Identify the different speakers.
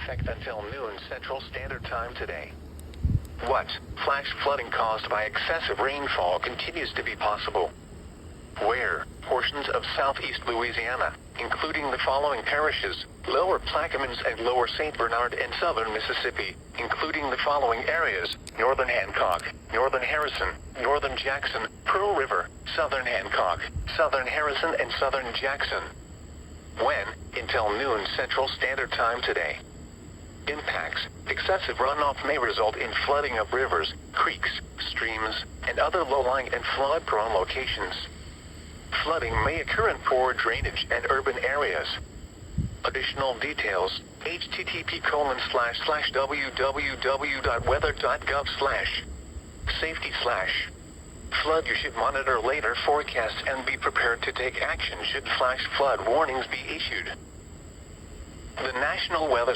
Speaker 1: effect until noon Central Standard Time today. What? Flash flooding caused by excessive rainfall continues to be possible. Where? Portions of southeast Louisiana, including the following parishes: Lower Plaquemines and Lower St. Bernard, and southern Mississippi, including the following areas: northern Hancock, northern Harrison, northern Jackson, Pearl River, southern Hancock, southern Harrison, and southern Jackson. When? Until noon Central Standard Time today. Impacts: excessive runoff may result in flooding of rivers, creeks, streams, and other low-lying and flood-prone locations. Flooding may occur in poor drainage and urban areas. Additional details: http://www.weather.gov/safety/. Flood. You should monitor later forecasts and be prepared to take action should flash flood warnings be issued. The National Weather